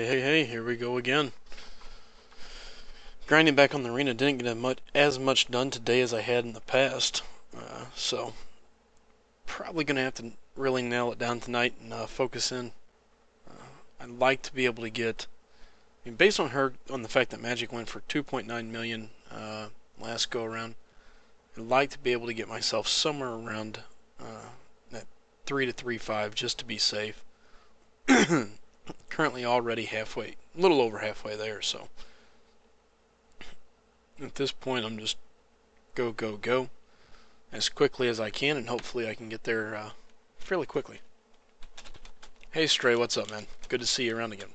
Hey, here we go again. Grinding back on the arena, didn't get as much done today as I had in the past. So, probably going to have to really nail it down tonight and focus in. I'd like to be able to get, based on the fact that Magik went for 2.9 million last go around, I'd like to be able to get myself somewhere around that 3 to 3.5 just to be safe. Currently already halfway, a little over halfway there, so at this point I'm just go as quickly as I can, and hopefully I can get there fairly quickly. Hey Stray, what's up, man? Good to see you around again.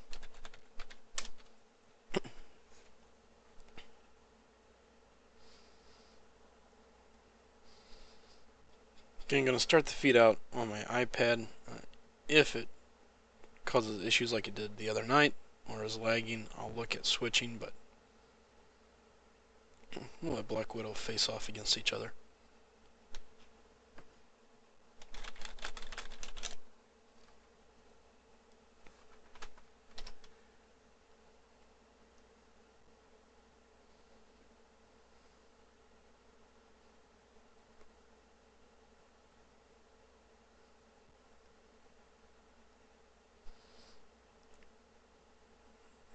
Okay, I'm going to start the feed out on my iPad. If it causes issues like it did the other night, or is lagging, I'll look at switching, but we'll let Black Widow face off against each other.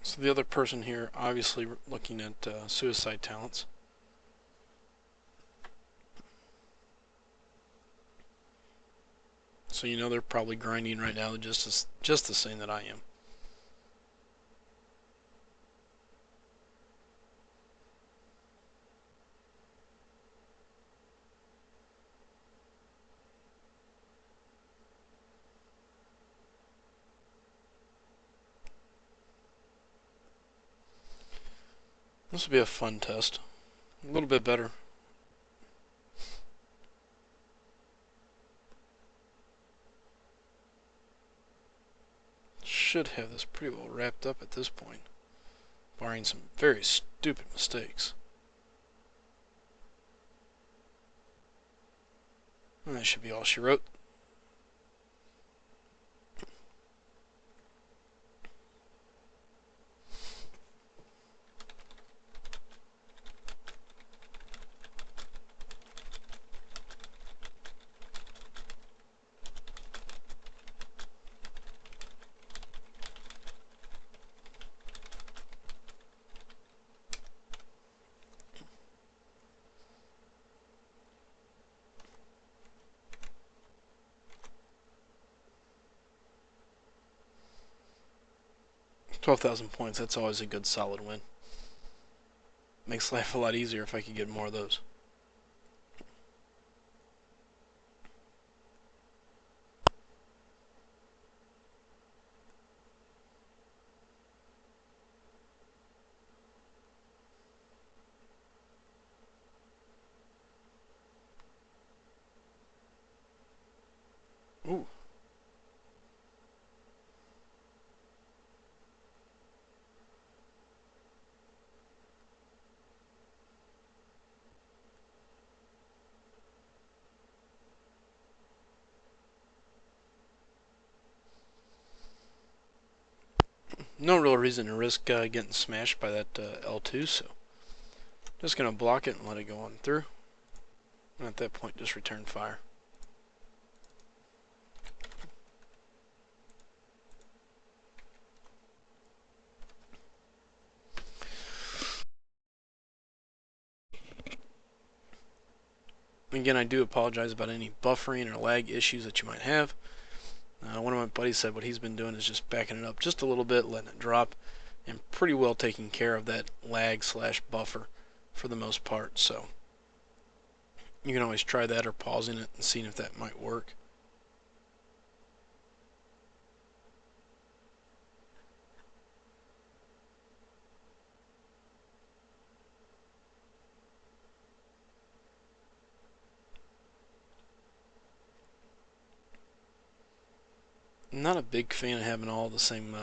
So the other person here, obviously looking at suicide talents. So you know they're probably grinding right now just the same that I am. This will be a fun test. A little bit better. Should have this pretty well wrapped up at this point, barring some very stupid mistakes. And that should be all she wrote. $12,000 points, that's always a good solid win. Makes life a lot easier if I could get more of those. Ooh. No real reason to risk getting smashed by that L2, so just going to block it and let it go on through. And at that point, just return fire. Again, I do apologize about any buffering or lag issues that you might have. One of my buddies said what he's been doing is just backing it up just a little bit, letting it drop, and pretty well taking care of that lag / buffer for the most part. So you can always try that or pausing it and seeing if that might work. I'm not a big fan of having all the same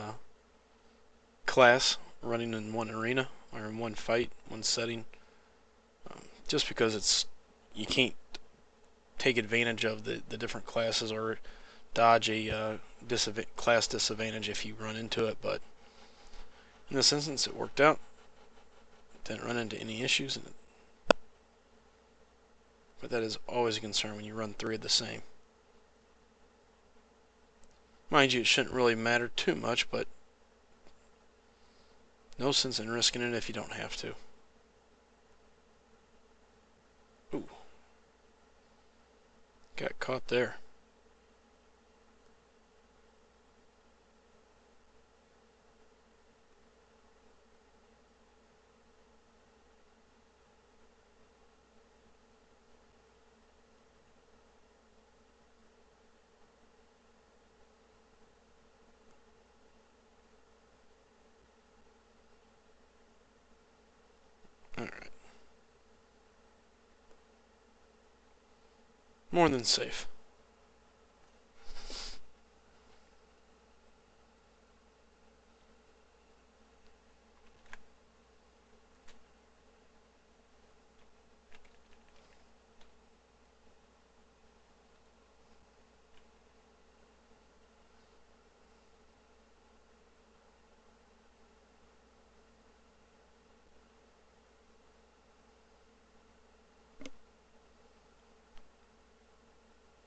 class running in one arena or in one fight, one setting, just because you can't take advantage of the different classes or dodge a class disadvantage if you run into it. But In this instance, it worked out. Didn't run into any issues, but that is always a concern when you run 3 of the same. Mind you, it shouldn't really matter too much, but no sense in risking it if you don't have to. Ooh. Got caught there. Alright. More than safe.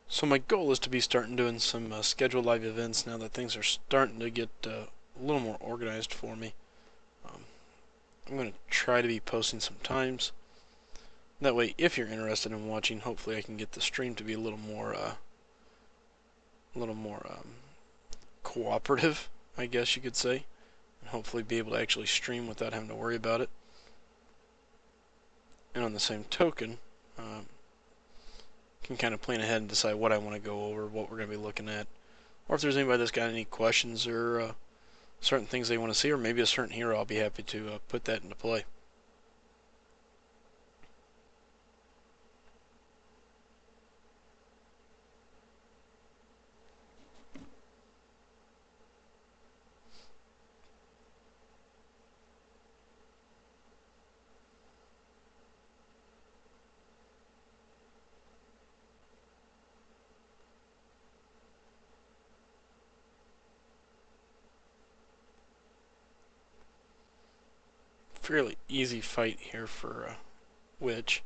So my goal is to be starting doing some scheduled live events now that things are starting to get a little more organized for me. I'm going to try to be posting some times. That way, if you're interested in watching, hopefully I can get the stream to be a little more cooperative, I guess you could say, and hopefully be able to actually stream without having to worry about it. And on the same token, can kind of plan ahead and decide what I want to go over, what we're going to be looking at, or if there's anybody that's got any questions or certain things they want to see, or maybe a certain hero, I'll be happy to put that into play. Fairly easy fight here for Witch.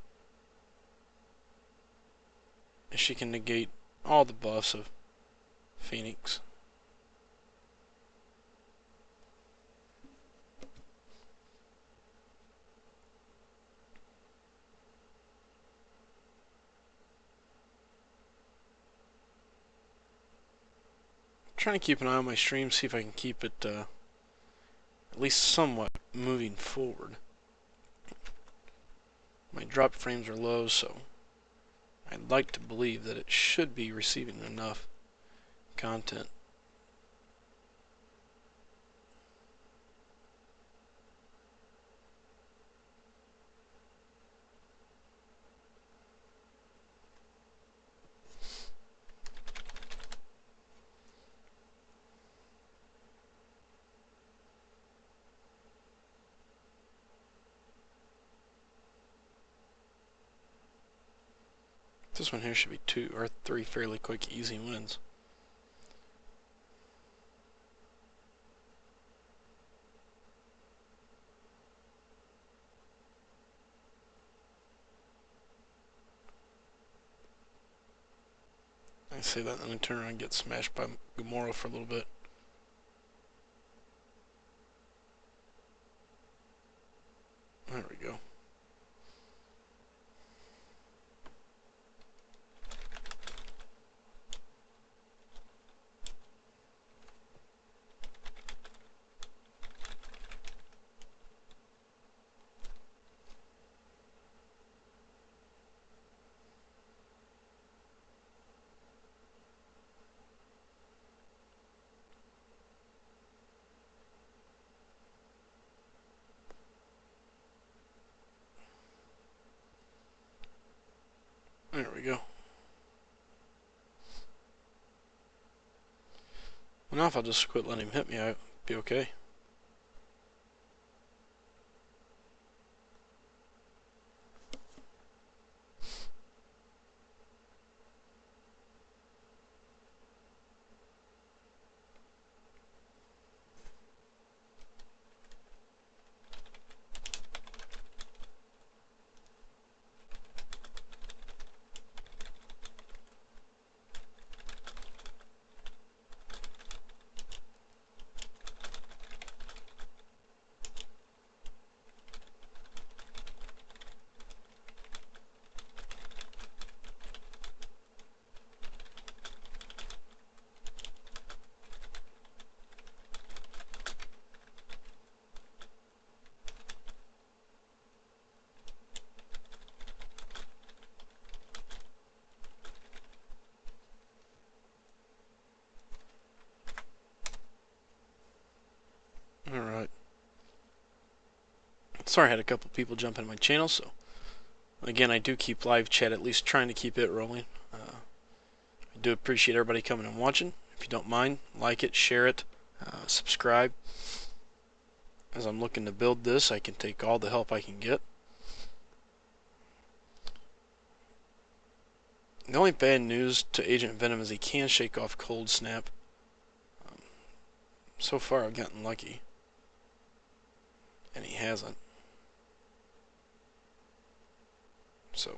She can negate all the buffs of Phoenix. Trying to keep an eye on my stream, see if I can keep it at least somewhat moving forward. My drop frames are low, so I'd like to believe that it should be receiving enough content. This one here should be 2 or 3 fairly quick, easy wins. I say that, and then I turn around and get smashed by Gamora for a little bit. There we go. There we go. Well, now if I just quit letting him hit me, I'd be okay. Sorry, I had a couple people jump into my channel, so again, I do keep live chat, at least trying to keep it rolling. I do appreciate everybody coming and watching. If you don't mind, like it, share it, subscribe. As I'm looking to build this, I can take all the help I can get. The only bad news to Agent Venom is he can shake off Cold Snap. So far I've gotten lucky. And he hasn't. So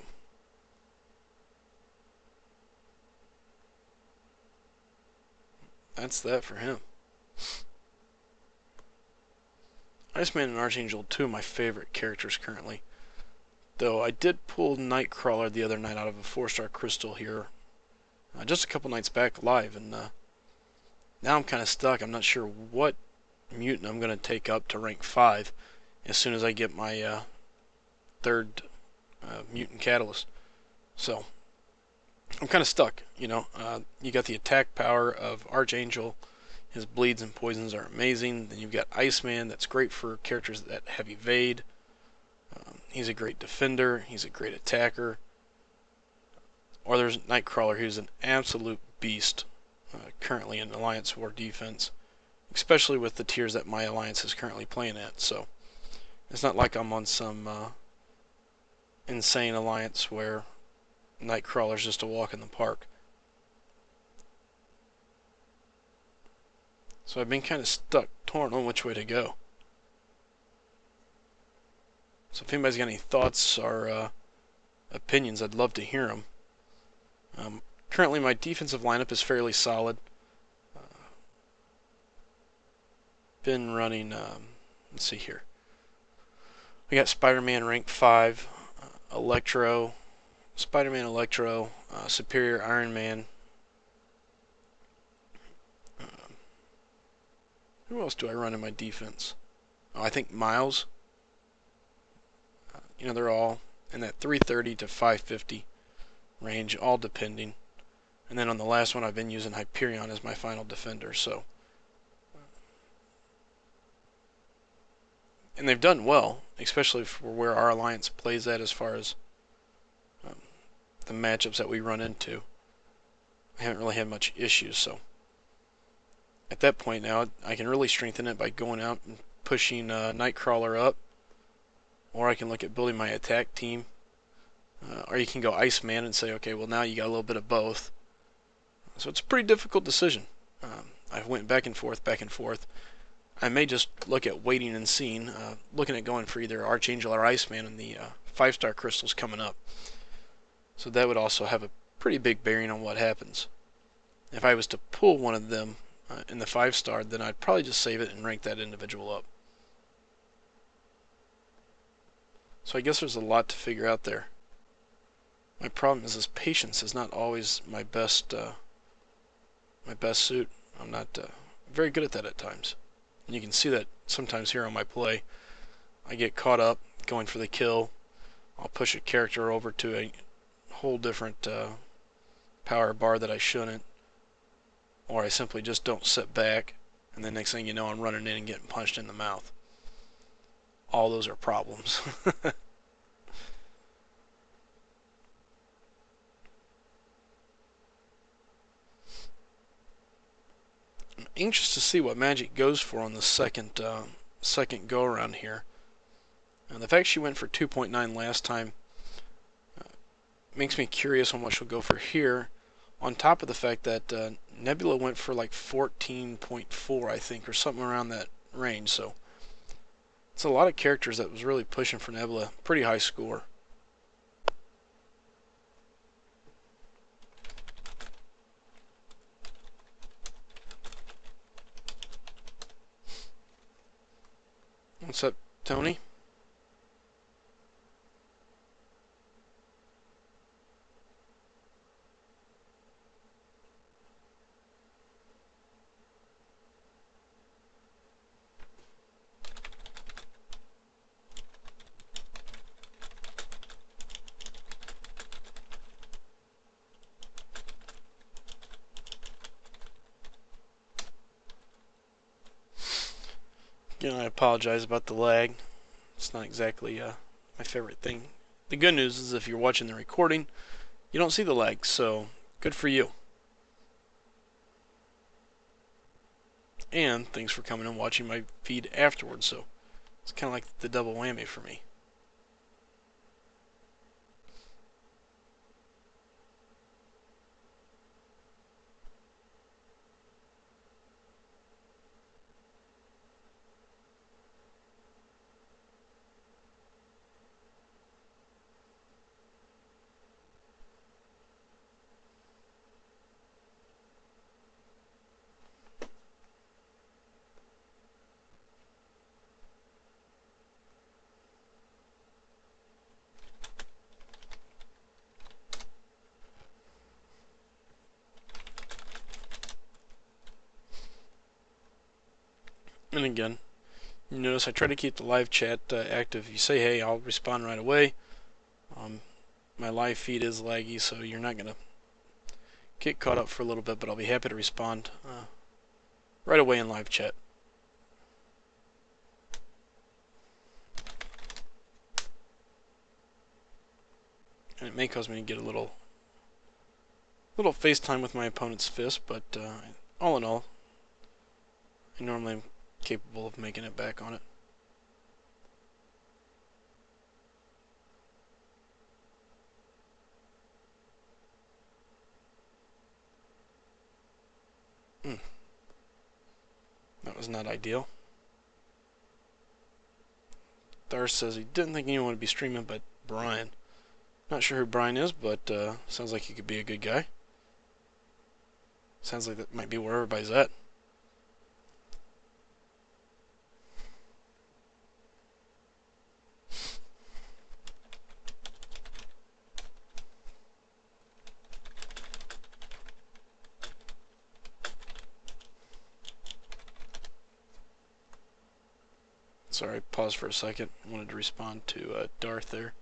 that's that for him. Iceman and Archangel, two of my favorite characters currently. Though I did pull Nightcrawler the other night out of a 4-star crystal here. Just a couple nights back live, and now I'm kind of stuck. I'm not sure what mutant I'm going to take up to rank 5 as soon as I get my third mutant catalyst. So I'm kind of stuck, you know. You got the attack power of Archangel. His bleeds and poisons are amazing. Then you've got Iceman, that's great for characters that have evade. He's a great defender. He's a great attacker. Or there's Nightcrawler, who's an absolute beast currently in Alliance War defense, especially with the tiers that my Alliance is currently playing at. So it's not like I'm on some insane Alliance where Nightcrawler's just a walk in the park. So I've been kind of stuck, torn on which way to go. So if anybody's got any thoughts or opinions, I'd love to hear them. Currently my defensive lineup is fairly solid. Been running, let's see here. I got Spider-Man rank 5, Electro, Spider-Man Electro, Superior Iron Man. Who else do I run in my defense? Oh, I think Miles. You know, they're all in that 330 to 550 range, all depending. And then on the last one, I've been using Hyperion as my final defender. So, and they've done well, especially for where our alliance plays at as far as the matchups that we run into. I haven't really had much issues, so at that point now, I can really strengthen it by going out and pushing Nightcrawler up, or I can look at building my attack team, or you can go Iceman and say, okay, well now you got a little bit of both. So it's a pretty difficult decision. I went back and forth, back and forth. I may just look at waiting and seeing, looking at going for either Archangel or Iceman in the 5-star crystals coming up. So that would also have a pretty big bearing on what happens. If I was to pull one of them in the 5-star, then I'd probably just save it and rank that individual up. So I guess there's a lot to figure out there. My problem is patience is not always my best suit. I'm not very good at that at times. And you can see that sometimes here on my play. I get caught up going for the kill. I'll push a character over to a whole different power bar that I shouldn't. Or I simply just don't sit back, and the next thing you know, I'm running in and getting punched in the mouth. All those are problems. I'm anxious to see what Magik goes for on the second go around here. And the fact she went for 2.9 last time makes me curious on what she'll go for here. On top of the fact that Nebula went for like 14.4, I think, or something around that range. So it's a lot of characters that was really pushing for Nebula. Pretty high score. What's up, Tony? Again, I apologize about the lag. it's not exactly my favorite thing. The good news is if you're watching the recording, you don't see the lag, so good for you. And thanks for coming and watching my feed afterwards, so it's kind of like the double whammy for me. And again, you notice I try to keep the live chat active. If you say hey, I'll respond right away. My live feed is laggy, so you're not going to get caught up for a little bit, but I'll be happy to respond right away in live chat. And it may cause me to get a little FaceTime with my opponent's fist, but all in all, I normally am capable of making it back on it. That was not ideal. Darth says he didn't think anyone would be streaming but Brian. Not sure who Brian is, but sounds like he could be a good guy. Sounds like that might be where everybody's at. Sorry, pause for a second. I wanted to respond to Darth there.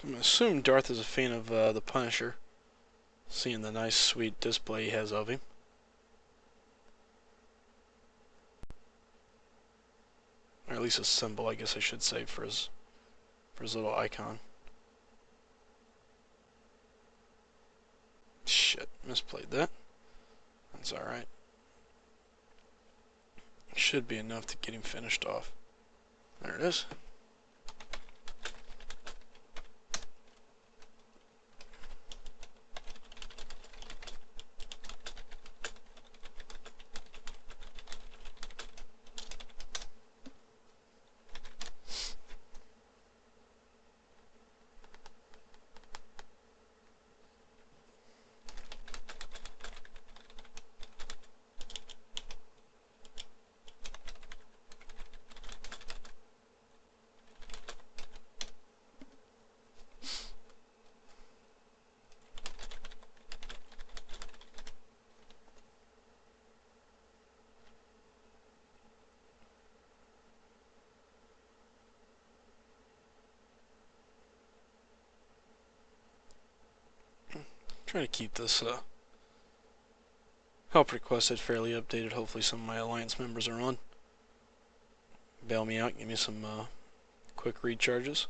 I'm going to assume Darth is a fan of the Punisher, seeing the nice, sweet display he has of him. Or at least a symbol, I guess I should say, for his little icon. Shit, misplayed that. That's alright. Should be enough to get him finished off. There it is. Trying to keep this help requested fairly updated. Hopefully some of my alliance members are on. Bail me out, give me some quick recharges.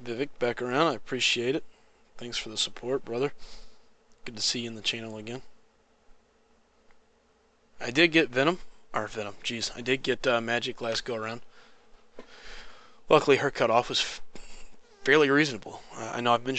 Vivek back around. I appreciate it. Thanks for the support, brother. Good to see you in the channel again. I did get Venom. Jeez. I did get Magik last go around. Luckily, her cutoff was fairly reasonable. I know I've been